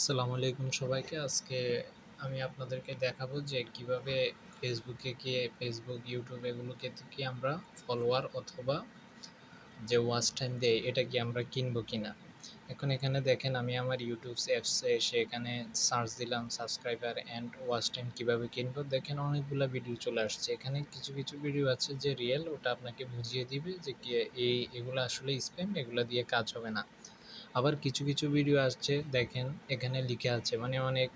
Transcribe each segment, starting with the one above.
আসসালামু আলাইকুম সবাইকে। আজকে আমি আপনাদেরকে দেখাবো যে কিভাবে ফেসবুকে গিয়ে ফেসবুক, ইউটিউব এগুলোকে থেকে আমরা ফলোয়ার অথবা যে ওয়াচ টাইম দেয় এটা কি আমরা কিনবো কিনা। এখন এখানে দেখেন আমি আমার ইউটিউব অ্যাপসে এসে এখানে সার্চ দিলাম সাবস্ক্রাইবার অ্যান্ড ওয়াচ টাইম কীভাবে কিনবো। দেখেন অনেকগুলো ভিডিও চলে আসছে। এখানে কিছু কিছু ভিডিও আছে যে রিয়েল, ওটা আপনাকে বুঝিয়ে দিবে যে কি এগুলো আসলে স্প্যাম, এগুলো দিয়ে কাজ হবে না। আবার কিছু কিছু ভিডিও আসছে দেখেন এখানে লিখে আছে মানে অনেক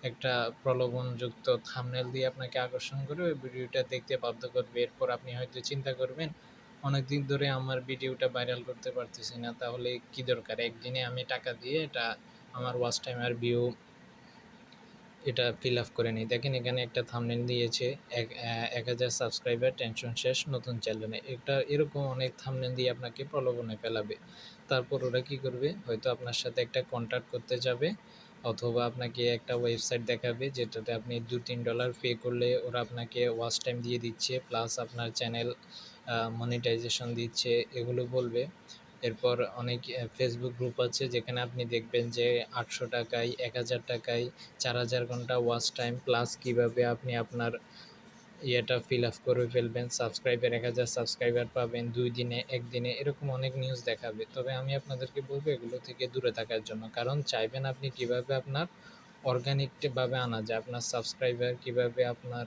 একটা প্রলোভনযুক্ত থাম্বনেল দিয়ে আপনাকে আকর্ষণ করে ওই ভিডিওটা দেখতে বাধ্য করবে। এরপর আপনি হয়তো চিন্তা করবেন অনেক দিন ধরে আমার ভিডিওটা ভাইরাল করতে পারতেছি না, তাহলে কি দরকার, একদিনে আমি টাকা দিয়ে এটা আমার ওয়াচ টাইম আর ভিউ এটা ফিল আপ করে নিই। দেখেন এখানে একটা থাম্বনেল দিয়েছে 1000 সাবস্ক্রাইবার টেনশন শেষ নতুন চ্যানেলে। এটা এরকম অনেক থাম্বনেল দিয়ে আপনাকে প্রলোভনে ফেলাবে। তারপর ওরা কি করবে, হয়তো আপনার সাথে একটা কন্ট্যাক্ট করতে যাবে অথবা আপনাকে একটা ওয়েবসাইট দেখাবে যেটাতে আপনি $2-3 পে করলে ওরা আপনাকে ওয়াচ টাইম দিয়ে দিচ্ছে, প্লাস আপনার চ্যানেল মনিটাইজেশন দিচ্ছে, এগুলো বলবে। এরপর অনেক ফেসবুক গ্রুপ আছে যেখানে আপনি দেখবেন যে 800 টাকায় 1000 টাকায় 4000 ঘন্টা ওয়াচ টাইম প্লাস কীভাবে আপনি আপনার ইয়েটা ফিল আপ করে ফেলবেন, সাবস্ক্রাইবার 1000 সাবস্ক্রাইবার পাবেন 2 দিনে 1 দিনে, এরকম অনেক নিউজ দেখাবে। তবে আমি আপনাদেরকে বলবো এগুলো থেকে দূরে থাকার জন্য, কারণ চাইবেন আপনি কীভাবে আপনার অর্গানিকভাবে আনা যায়, আপনার সাবস্ক্রাইবার কীভাবে আপনার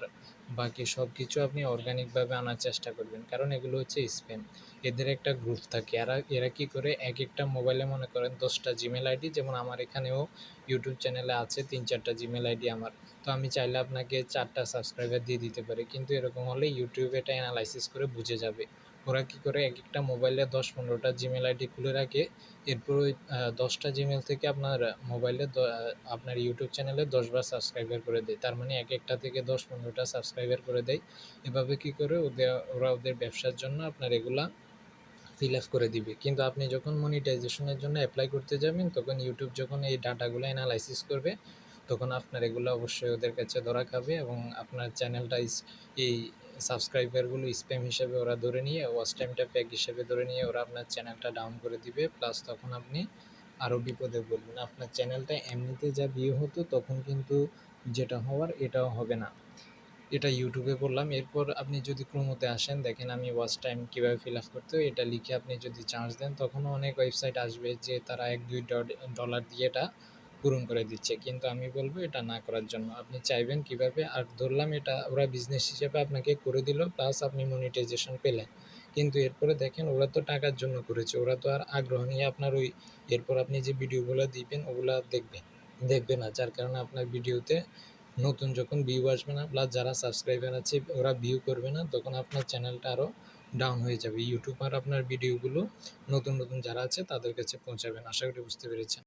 বাকি সব কিছু আপনি অর্গানিকভাবে আনার চেষ্টা করবেন, কারণ এগুলো হচ্ছে স্প্যাম। এদের একটা গ্রুপ থাকে, এরা কী করে এক একটা মোবাইলে মনে করেন 10টা জিমেল আইডি, যেমন আমার এখানেও ইউটিউব চ্যানেলে আছে 3-4টা জিমেল আইডি আমার। তো আমি চাইলে আপনাকে 4টা সাবস্ক্রাইবার দিয়ে দিতে পারি, কিন্তু এরকম হলে ইউটিউব এটা অ্যানালাইসিস করে বুঝে যাবে। ওরা কী করে এক একটা মোবাইলে 10-15টা জিমেল আইডি খুলে রাখে। এরপর ওই 10টা জিমেল থেকে আপনার মোবাইলে আপনার ইউটিউব চ্যানেলে 10বার সাবস্ক্রাইবার করে দেয়। তার মানে এক একটা থেকে 10-15টা সাবস্ক্রাইবার করে দেয়। এভাবে কী করে ওরা ওদের ব্যবসার জন্য আপনার এগুলা ফিল আপ করে দিবে। কিন্তু আপনি যখন মনিটাইজেশনের জন্য অ্যাপ্লাই করতে যাবেন তখন ইউটিউব যখন এই ডাটাগুলো অ্যানালাইসিস করবে তখন আপনার এগুলো অবশ্যই ওদের কাছে ধরা খাবে এবং আপনার চ্যানেলটা এই সাবস্ক্রাইবারগুলো স্প্যাম হিসেবে ওরা ধরে নিয়ে ওয়াচ টাইমটা ফেক হিসেবে ধরে নিয়ে ওরা আপনার চ্যানেলটা ডাউন করে দিবে। প্লাস তখন আপনি আরও বিপদে পড়বেন। আপনার চ্যানেলটা এমনিতে যা ভিউ হতো তখন কিন্তু যেটা হওয়ার এটাও হবে না। এটা ইউটিউবে বললাম। এরপর আপনি যদি ক্রোমোতে আসেন দেখেন আমি ওয়াচ টাইম কীভাবে ফিল আপ করতে হয় এটা লিখে আপনি যদি চার্জ দেন তখনও অনেক ওয়েবসাইট আসবে যে তারা $1-2 দিয়ে এটা পূরণ করে দিচ্ছে, কিন্তু আমি বলবো এটা না করার জন্য। আপনি চাইবেন কীভাবে, আর ধরলাম এটা ওরা বিজনেস হিসেবে আপনাকে করে দিল প্লাস আপনি মনিটাইজেশন পেলেন, কিন্তু এরপরে দেখেন ওরা তো টাকার জন্য করেছে, ওরা তো আর আগ্রহ নিয়ে আপনার ওই এরপর আপনি যে ভিডিওগুলো দিবেন ওগুলা দেখবে না, যার কারণে আপনার ভিডিওতে নতুন যখন ভিউ আসবে না প্লাস যারা সাবস্ক্রাইবার আছে ওরা ভিউ করবে না, তখন আপনার চ্যানেলটা আরও ডাউন হয়ে যাবে। ইউটিউব আর আপনার ভিডিওগুলো নতুন নতুন যারা আছে তাদের কাছে পৌঁছাবে না। আশা করি বুঝতে পেরেছেন।